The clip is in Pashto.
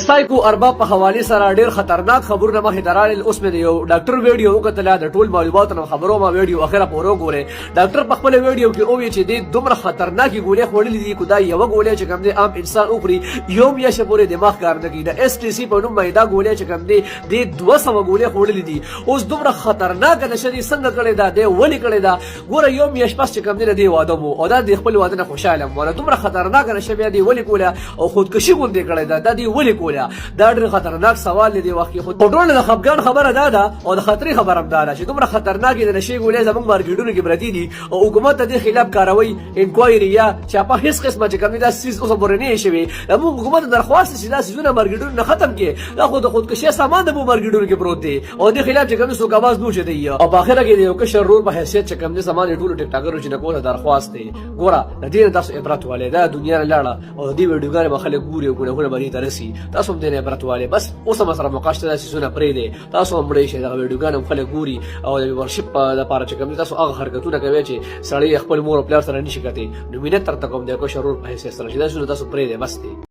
سایکو ارباب په حواله سره ډیر خطرناک خبرونه مخې ته راغلل. اوس مې یو ډاکټر ویډیو وکتله، د ټول معلوماتو خبرو ما ویډیو اخره پورې وګوره. ډاکټر په خپل ویډیو کې او وی چې د دومره خطرناکي ګولې خوړلې دي کو دا یو ګولې چې کوم دي عام انسان اوخري یو میاشت پورې دماغ کار نه کوي. د اس ټي سي په نوم باندې ګولې چې کوم دي د 200 ګولې خوړلې دي. اوس دومره خطرناک نشه دي څنګه کړي دا دی ولې کړي دا ګوره یو میاشت پس چې کوم دي دی واده مو او دا د خپل واده نه خوشاله مو دومره خطرناک نشه بیا دی ولې کوله او خودکشي ګوندې کړي دا دی ولې کوله. دا ډېر خطرناک سوال دی وخت خو ټول د خپګان خبره ده او د خطرې خبره هم ده چې دومره خطرناک دي نشي ګولې زموږ مارکیټونو کې برتی دي او حکومت د خلاف کاروي انکوایري یا چې په هیڅ قسمه چې کوم دا سیس اوس پورې شوی. موږ حکومت درخواست چې دا سيزونه مارکیټونو نه ختم کړي. دا خو د خودکشي سامان د مارکیټونو کې پروت دی او د خلاف چې کوم څوک आवाज نه چي او په اخر کې یو کشر رول په حیثیت چې کوم د سامان ټول ټیک ټاکرو چې نه کوله درخواست دی. ګوره د دې تاسو عبرت والے دا دنیا نه لاړه او د دې ویډیوګانې مخاله ګوري او ګونه باندې ترسي تاسو هم دې عبرت والے بس اوس هم سره مقاشته سيزونه پرې دي. تاسو هم مړی شئ دا ویډیوګانې مخاله ګوري او د ورشپ لپاره چې کوم تاسو هغه حرکتونه کوي چې سړی خپل مور او پلار سره نشي کوي. نو مینه تر تکوم د کشر رول په حیثیت سره چې دا تاسو پرې دي بس دی.